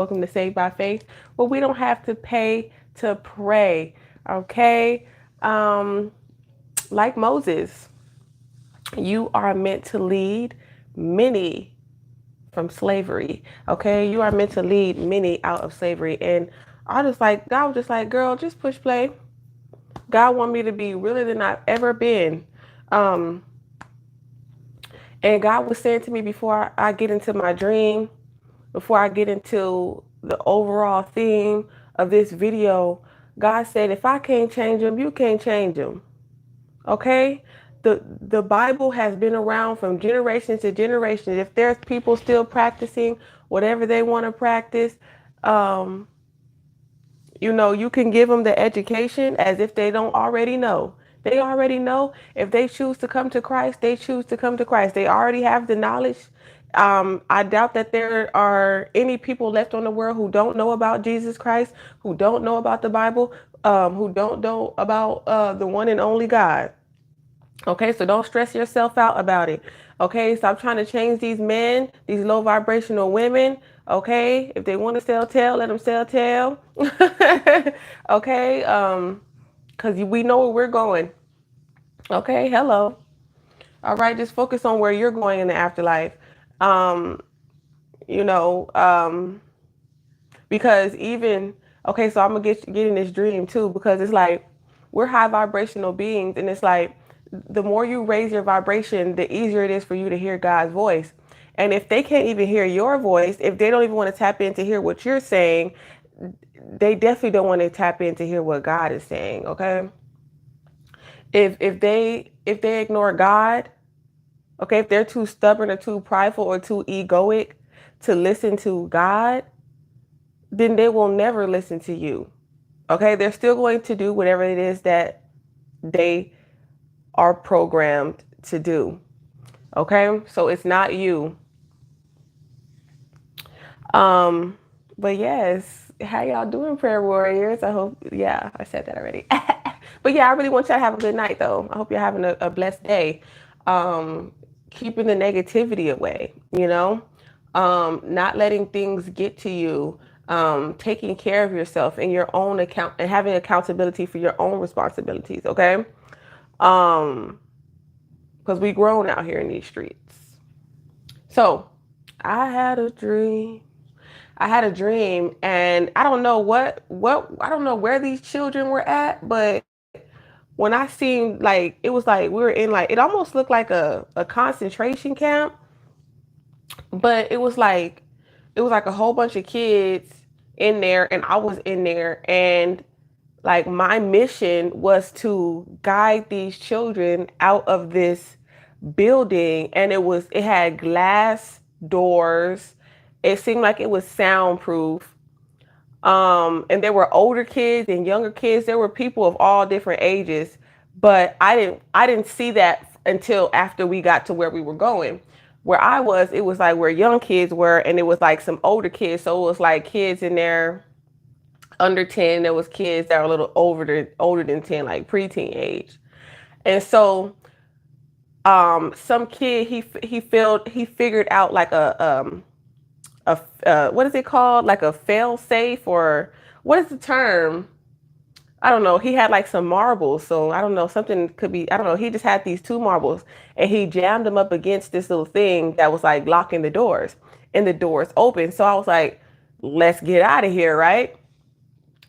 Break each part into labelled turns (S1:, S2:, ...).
S1: welcome to Saved by Faith, where we don't have to pay to pray. Okay. Um, like Moses, you are meant to lead many from slavery. Okay. You are meant to lead many out of slavery. And God was just like, girl, just push play. God want me to be realer than I've ever been. Um, and God was saying to me before I get into my dream, before I get into the overall theme of this video, God said, if I can't change them, you can't change them. Okay? The Bible has been around from generation to generation. If there's people still practicing whatever they want to practice, um, you can give them the education as if they don't already know. They already know. If they choose to come to Christ, they choose to come to Christ. They already have the knowledge. I doubt that there are any people left on the world who don't know about Jesus Christ, who don't know about the Bible, who don't know about the one and only God. Okay, so don't stress yourself out about it. Okay, stop trying to change these men, these low vibrational women. Okay, if they want to sell tail, let them sell tail. Okay, because we know where we're going. Okay, hello. All right, just focus on where you're going in the afterlife. Um, you know, because even okay, so I'm gonna get in this dream too, because it's like we're high vibrational beings, and it's like the more you raise your vibration, the easier it is for you to hear God's voice. And if they can't even hear your voice, if they don't even want to tap in to hear what you're saying, they definitely don't want to tap in to hear what God is saying. Okay, if they ignore God, okay, if they're too stubborn or too prideful or too egoic to listen to God, then they will never listen to you. Okay, they're still going to do whatever it is that they are programmed to do. Okay, so it's not you. Um, but yes, how y'all doing, prayer warriors? I hope, yeah, I said that already. But yeah, I really want y'all to have a good night, though. I hope you're having a blessed day. Um, Keeping the negativity away, not letting things get to you, taking care of yourself in your own account and having accountability for your own responsibilities, okay? Because we grown out here in these streets. So I had a dream. I had a dream, and I don't know what I don't know where these children were at, but when I seen, like, it was like we were in, like, it almost looked like a concentration camp, but it was like a whole bunch of kids in there, and I was in there, and like my mission was to guide these children out of this building, and it had glass doors. It seemed like it was soundproof. And there were older kids and younger kids. There were people of all different ages, but I didn't see that until after we got to where we were going. Where I was, it was like where young kids were, and it was like some older kids. So it was like kids in there under 10. There was kids that were a little older than 10, like preteen age. And so some kid, he figured out like a what is it called, like a fail safe, or what is the term? I don't know. He had like some marbles, so I don't know, something could be, I don't know. He just had these two marbles, and he jammed them up against this little thing that was like locking the doors, and the doors open. So I was like, let's get out of here, right?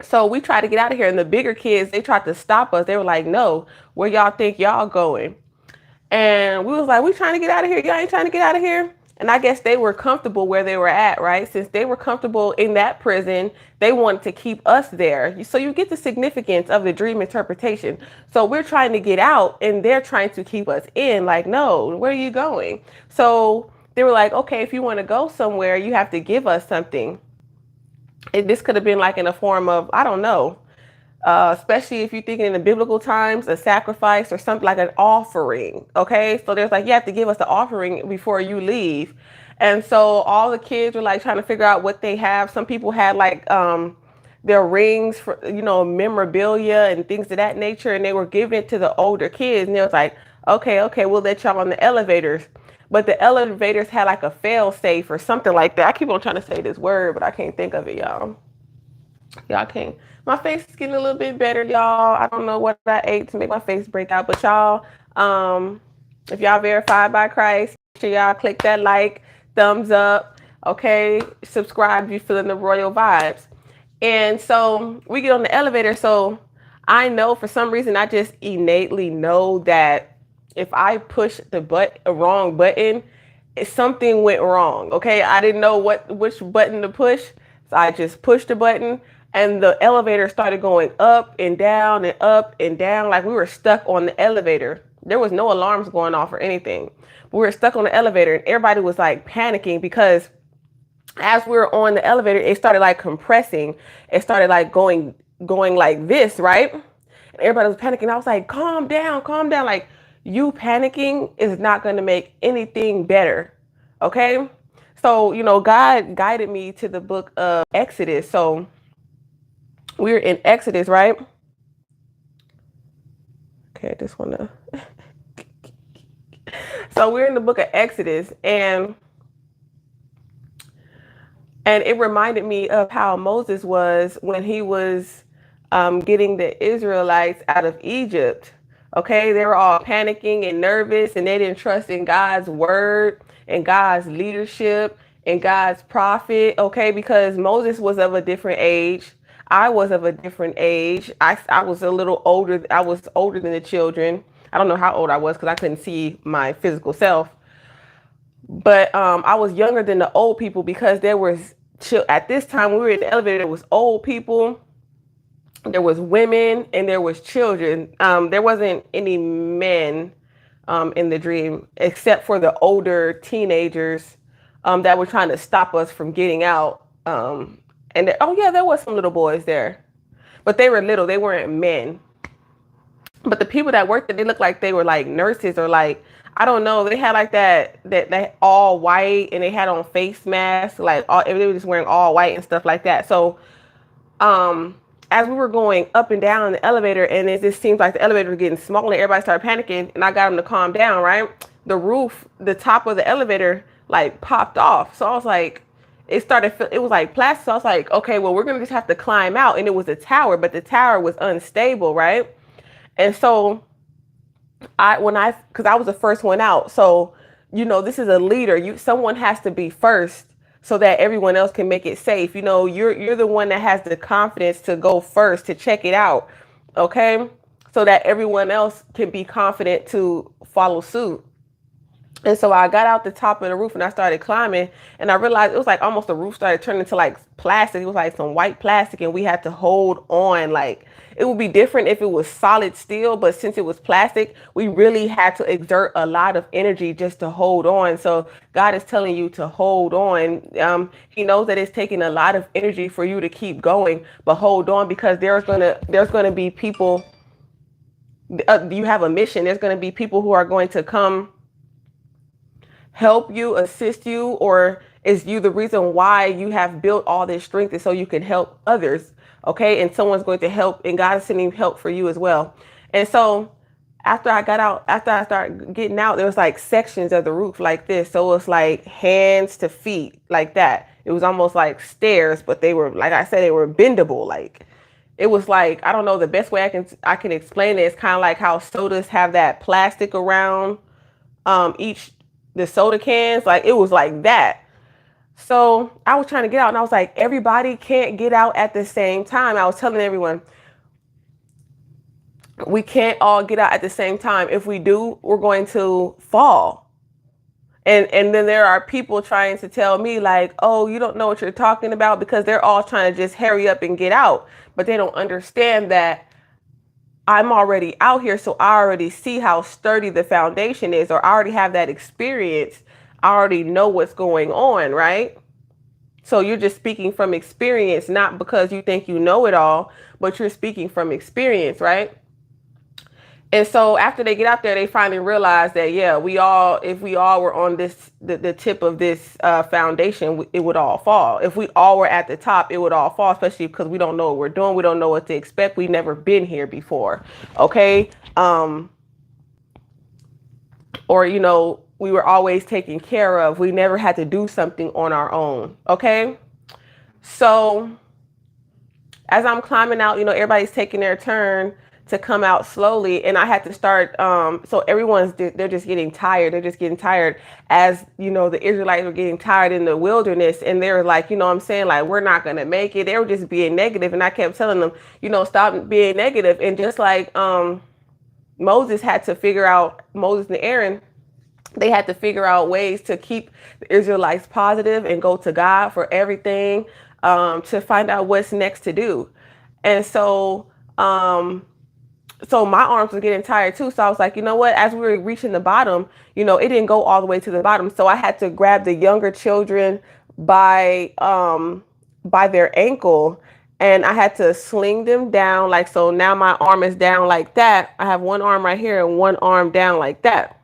S1: So we tried to get out of here, and the bigger kids, they tried to stop us. They were like, no, where y'all think y'all going? And we was like, we trying to get out of here. Y'all ain't trying to get out of here. And I guess they were comfortable where they were at, right? Since they were comfortable in that prison, they wanted to keep us there. So you get the significance of the dream interpretation. So we're trying to get out, and they're trying to keep us in. Like, no, where are you going? So they were like, okay, if you want to go somewhere, you have to give us something. And this could have been like in a form of, I don't know, especially if you're thinking in the biblical times, a sacrifice or something, like an offering. Okay, so there's like, you have to give us the offering before you leave. And so all the kids were like trying to figure out what they have. Some people had like their rings for, memorabilia and things of that nature, and they were giving it to the older kids. And they was like, okay, we'll let y'all on the elevators. but the elevators had like a fail safe or something like that. I keep on trying to say this word, but I can't think of it, y'all. Y'all can't. My face is getting a little bit better, y'all. I don't know what I ate to make my face break out, but y'all, if y'all verified by Christ, make sure y'all click that like, thumbs up, okay? Subscribe if you're feeling the royal vibes. And so we get on the elevator. So I know for some reason, I just innately know that if I push the wrong button, something went wrong. Okay. I didn't know which button to push. So I just pushed the button and the elevator started going up and down and up and down. Like we were stuck on the elevator. There was no alarms going off or anything. We were stuck on the elevator and everybody was like panicking because as we were on the elevator, it started like compressing. It started like going like this, right? And everybody was panicking. I was like, calm down, calm down. Like you panicking is not going to make anything better. Okay. So, you know, God guided me to the book of Exodus. So we're in Exodus, right? Okay. I just want to. So we're in the book of Exodus and it reminded me of how Moses was when he was getting the Israelites out of Egypt. Okay, they were all panicking and nervous and they didn't trust in God's word and God's leadership and God's prophet. Okay, because Moses was of a different age. I was of a different age. I was a little older. I was older than the children. I don't know how old I was because I couldn't see my physical self. But I was younger than the old people because there was at this time when we were in the elevator, there was old people, there was women, and there was children. There wasn't any men in the dream except for the older teenagers that were trying to stop us from getting out. Oh yeah, there was some little boys there, but they were little. They weren't men. But the people that worked there, they looked like they were like nurses or like, I don't know. They had like that all white and they had on face masks, like they were just wearing all white and stuff like that. So, as we were going up and down in the elevator and it just seems like the elevator was getting smaller, everybody started panicking and I got them to calm down, right? The roof, the top of the elevator like popped off. So I was like, it was like plastic. So I was like, okay, well, we're going to just have to climb out. And it was a tower, but the tower was unstable, right? And so because I was the first one out. So, you know, this is a leader. Someone has to be first so that everyone else can make it safe. You know, you're the one that has the confidence to go first to check it out. Okay. So that everyone else can be confident to follow suit. And so I got out the top of the roof and I started climbing and I realized it was like almost the roof started turning to like plastic. It was like some white plastic and we had to hold on. Like it would be different if it was solid steel, but since it was plastic, we really had to exert a lot of energy just to hold on. So God is telling you to hold on. He knows that it's taking a lot of energy for you to keep going, but hold on because there's gonna be people. You have a mission. There's gonna be people who are going to come help you, assist you, or is you the reason why you have built all this strength is so you can help others. Okay. And someone's going to help and God is sending help for you as well. And so after I started getting out, there was like sections of the roof like this. So it was like hands to feet like that. It was almost like stairs, but they were, like I said, they were bendable. Like it was like, I don't know, the best way I can explain it is kind of like how sodas have that plastic around the soda cans, like it was like that. So I was trying to get out and I was like, everybody can't get out at the same time. I was telling everyone, we can't all get out at the same time. If we do, we're going to fall. And then there are people trying to tell me like, oh, you don't know what you're talking about because they're all trying to just hurry up and get out. But they don't understand that I'm already out here, so I already see how sturdy the foundation is, or I already have that experience. I already know what's going on, right? So you're just speaking from experience, not because you think you know it all, but you're speaking from experience, right? And so after they get out there, they finally realize that, yeah, if we all were on the tip of this foundation, it would all fall. If we all were at the top, it would all fall, especially because we don't know what we're doing. We don't know what to expect. We've never been here before. Okay. Or, you know, we were always taken care of. We never had to do something on our own. Okay. So as I'm climbing out, everybody's taking their turn to come out slowly. And I had to start, so they're just getting tired. They're just getting tired as, the Israelites were getting tired in the wilderness. And they were like, I'm saying, like, we're not going to make it. They were just being negative. And I kept telling them, stop being negative. And just like Moses and Aaron, they had to figure out ways to keep the Israelites positive and go to God for everything, to find out what's next to do. And so my arms were getting tired too. So I was like, you know what, as we were reaching the bottom, it didn't go all the way to the bottom. So I had to grab the younger children by their ankle, and I had to sling them down. Like, so now my arm is down like that. I have one arm right here and one arm down like that.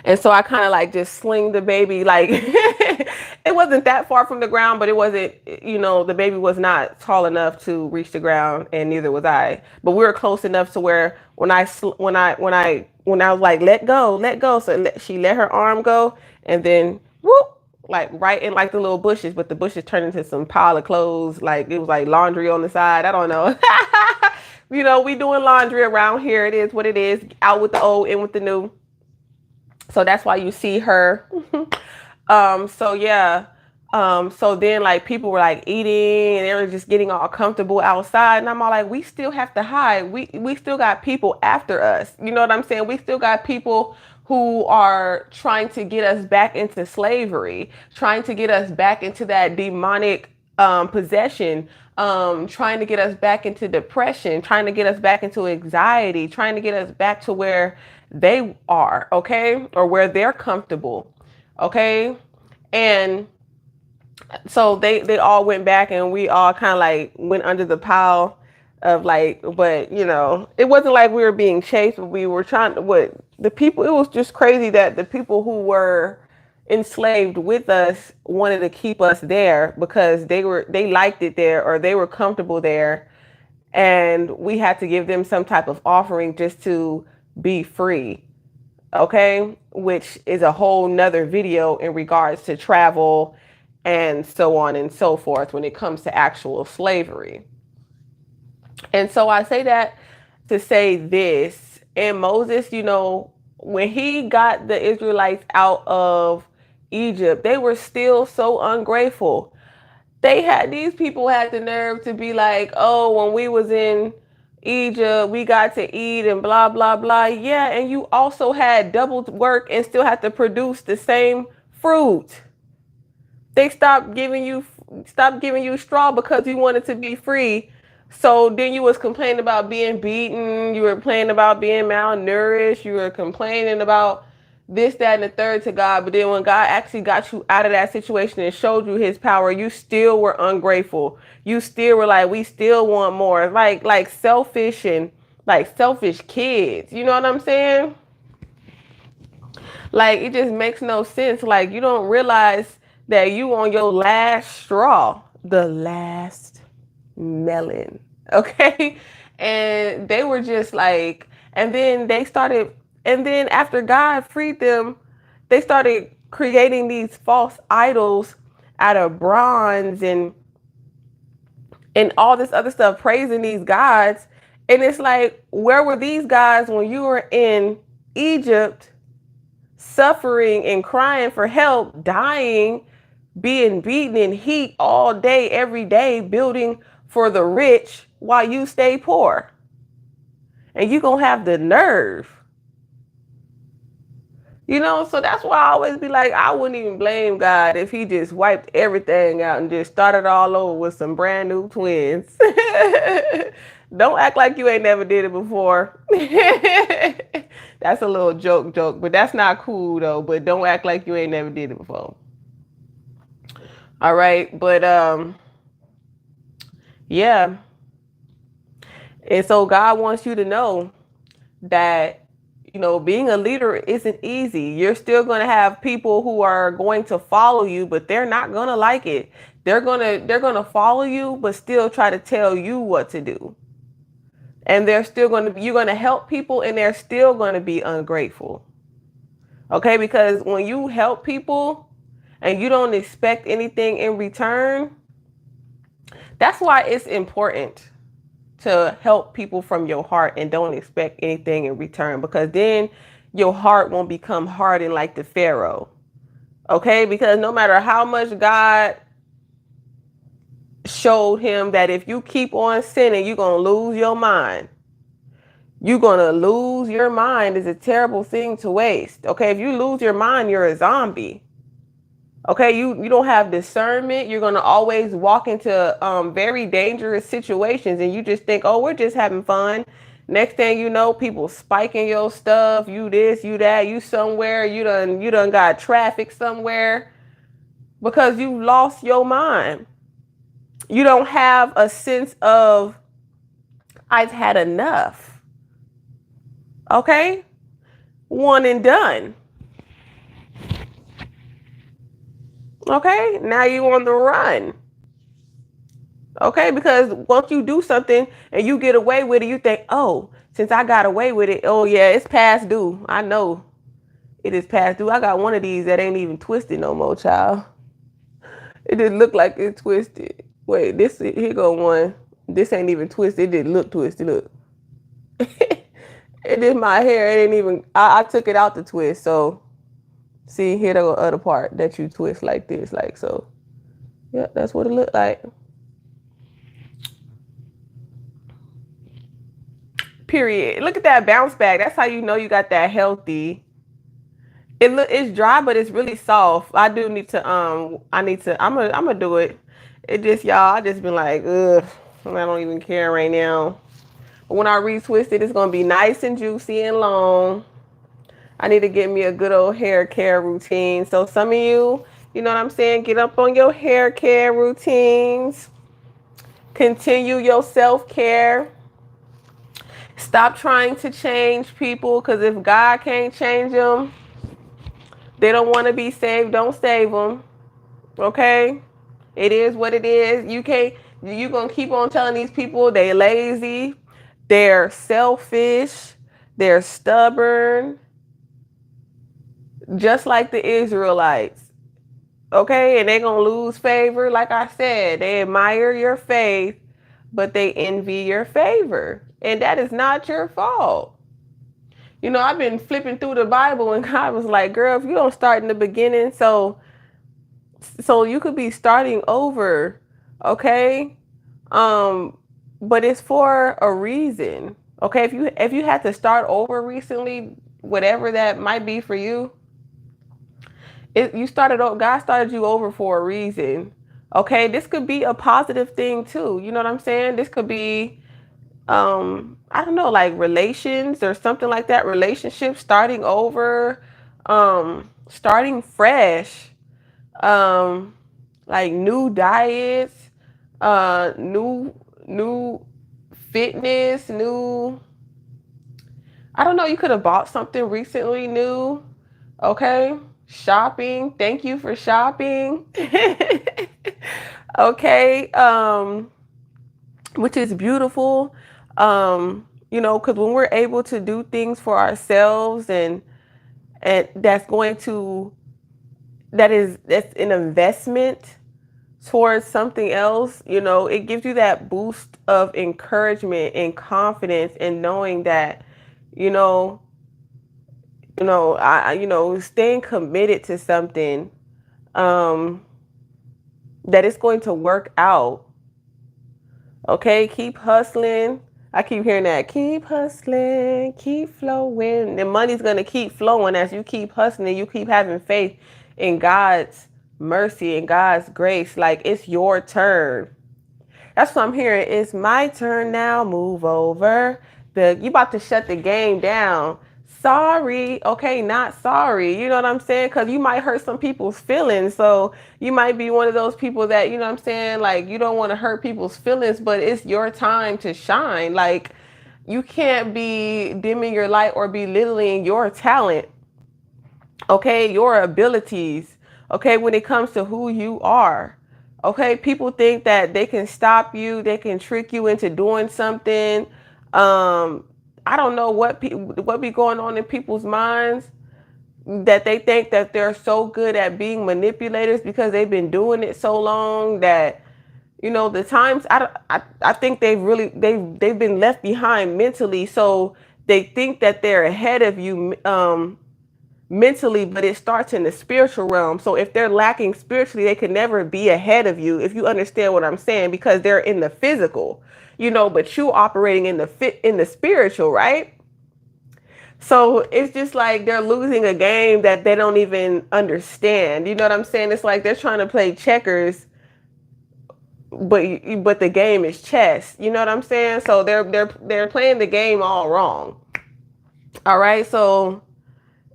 S1: And so I kind of like just sling the baby, like it wasn't that far from the ground, but it wasn't, the baby was not tall enough to reach the ground, and neither was I. But we were close enough to where when I was like, let go. So she let her arm go, and then whoop, like right in like the little bushes, but the bushes turned into some pile of clothes. Like it was like laundry on the side. I don't know. We doing laundry around here. It is what it is. Out with the old, in with the new. So that's why you see her. So yeah. So then like people were like eating, and they were just getting all comfortable outside. And I'm all like, we still have to hide. We still got people after us. You know what I'm saying? We still got people who are trying to get us back into slavery, trying to get us back into that demonic possession, trying to get us back into depression, trying to get us back into anxiety, trying to get us back to where they are, okay, or where they're comfortable, okay. And so they all went back, and we all kind of like went under the pile of like, but it wasn't like we were being chased, but we were trying to, the people, it was just crazy that the people who were enslaved with us wanted to keep us there because they liked it there, or they were comfortable there, and we had to give them some type of offering just to be free, okay, which is a whole nother video in regards to travel and so on and so forth when it comes to actual slavery. And so I say that to say this, and Moses, when he got the Israelites out of Egypt, they were still so ungrateful. These people had the nerve to be like, oh, when we was in Egypt, we got to eat and blah, blah, blah. Yeah. And you also had double work and still had to produce the same fruit. They stopped giving you straw because you wanted to be free. So then you was complaining about being beaten. You were complaining about being malnourished. You were complaining about this, that, and the third to God. But then when God actually got you out of that situation and showed you his power, you still were ungrateful. You still were like, we still want more. Like selfish and like selfish kids. You know what I'm saying? Like, it just makes no sense. Like, you don't realize that you on your last straw, the last melon. Okay. And they were just like, and then after God freed them, they started creating these false idols out of bronze and all this other stuff, praising these gods. And it's like, where were these guys when you were in Egypt, suffering and crying for help, dying, being beaten in heat all day, every day, building for the rich while you stay poor? And you gonna have the nerve. So that's why I always be like, I wouldn't even blame God if he just wiped everything out and just started all over with some brand new twins. Don't act like you ain't never did it before. That's a little joke, but that's not cool though. But don't act like you ain't never did it before. All right. But, yeah. And so God wants you to know that, being a leader isn't easy. You're still going to have people who are going to follow you, but they're not going to like it. They're going to follow you, but still try to tell you what to do. And you're going to help people, and they're still going to be ungrateful. Okay, because when you help people and you don't expect anything in return, that's why it's important to help people from your heart and don't expect anything in return, because then your heart won't become hardened like the Pharaoh. Okay, because no matter how much God showed him that if you keep on sinning, you're going to lose your mind. You're going to lose your mind is a terrible thing to waste. Okay, if you lose your mind, you're a zombie. Okay, you don't have discernment. You're going to always walk into very dangerous situations, and you just think, oh, we're just having fun. Next thing you know, people spiking your stuff. You this, you that, you somewhere. You done got traffic somewhere because you lost your mind. You don't have a sense of, I've had enough. Okay? One and done. Okay? Now you on the run. Okay? Because once you do something and you get away with it, you think, oh, since I got away with it, oh yeah, it's past due. I know it is past due. I got one of these that ain't even twisted no more, child. It just look like it's twisted. Wait, here go one. This ain't even twisted. It didn't look twisted. Look. It did my hair. It ain't even, I took it out to twist. So see, here the other part that you twist like this, like so. Yeah, that's what it looked like. Period. Look at that bounce back. That's how you know you got that healthy. It's dry, but it's really soft. I do need to I'm gonna do it. It just, y'all, I just been like, ugh, I don't even care right now. But when I retwist it, it's gonna be nice and juicy and long. I need to get me a good old hair care routine. So some of you, you know what I'm saying, get up on your hair care routines. Continue your self-care. Stop trying to change people, because if God can't change them, they don't want to be saved, don't save them. Okay? It is what it is. You're going to keep on telling these people they're lazy, they're selfish, they're stubborn, just like the Israelites. Okay? And they're going to lose favor. Like I said, they admire your faith, but they envy your favor. And that is not your fault. You know, I've been flipping through the Bible and God was like, girl, if you don't start in the beginning, so you could be starting over, okay? But it's for a reason. Okay, if you had to start over recently, whatever that might be for you, God started you over for a reason. Okay, this could be a positive thing too. You know what I'm saying? This could be I don't know, like relations or something like that. Relationships, starting over, starting fresh, like new diets, new fitness, I don't know, you could have bought something recently new. Okay, shopping. Thank you for shopping. Okay, which is beautiful. You know, because when we're able to do things for ourselves and that's an investment towards something else, you know, it gives you that boost of encouragement and confidence and knowing that, staying committed to something, that it's going to work out. Okay, keep hustling. I keep hearing that. Keep hustling, keep flowing. The money's going to keep flowing as you keep hustling. You keep having faith in God's mercy and God's grace. Like, it's your turn. That's what I'm hearing. It's my turn now. Move over. You about to shut the game down. Sorry. Okay, not sorry. You know what I'm saying? Because you might hurt some people's feelings. So you might be one of those people that, you know what I'm saying, like, you don't want to hurt people's feelings, but it's your time to shine. Like, you can't be dimming your light or belittling your talent. Okay, your abilities. Okay, when it comes to who you are. Okay, people think that they can stop you, they can trick you into doing something. I don't know what be going on in people's minds, that they think that they're so good at being manipulators because they've been doing it so long that, you know, the times I think they've been left behind mentally. So they think that they're ahead of you mentally, but it starts in the spiritual realm. So if they're lacking spiritually, they can never be ahead of you, if you understand what I'm saying, because they're in the physical, you know, but you operating in the spiritual, right? So it's just like they're losing a game that they don't even understand. You know what I'm saying? It's like they're trying to play checkers, but the game is chess. You know what I'm saying? So they're playing the game all wrong. All right, so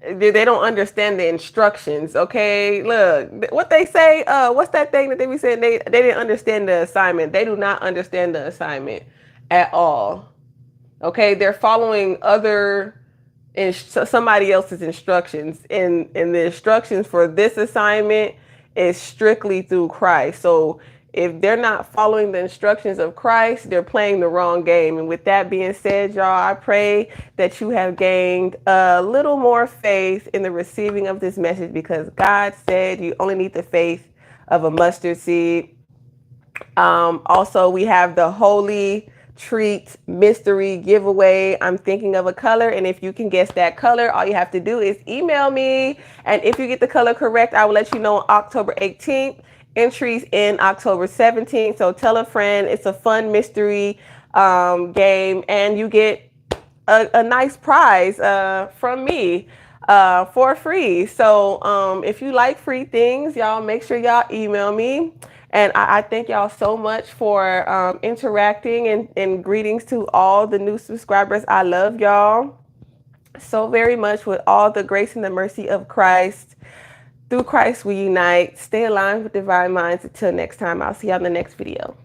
S1: they don't understand the instructions. Okay, look what they say. What's that thing that they be saying? They didn't understand the assignment. They do not understand the assignment at all. Okay, they're following somebody else's instructions, and the instructions for this assignment is strictly through Christ. So if they're not following the instructions of Christ, they're playing the wrong game. And with that being said, y'all, I pray that you have gained a little more faith in the receiving of this message, because God said you only need the faith of a mustard seed. Also, we have the Holy Treat mystery giveaway. I'm thinking of a color, and if you can guess that color, all you have to do is email me, and if you get the color correct, I will let you know on October 18th. Entries in October 17th. So tell a friend. It's a fun mystery game, and you get a nice prize from me for free. So if you like free things, y'all make sure y'all email me. And I thank y'all so much for interacting, and greetings to all the new subscribers. I love y'all so very much with all the grace and the mercy of Christ. Through Christ we unite. Stay aligned with divine minds. Until next time, I'll see you on the next video.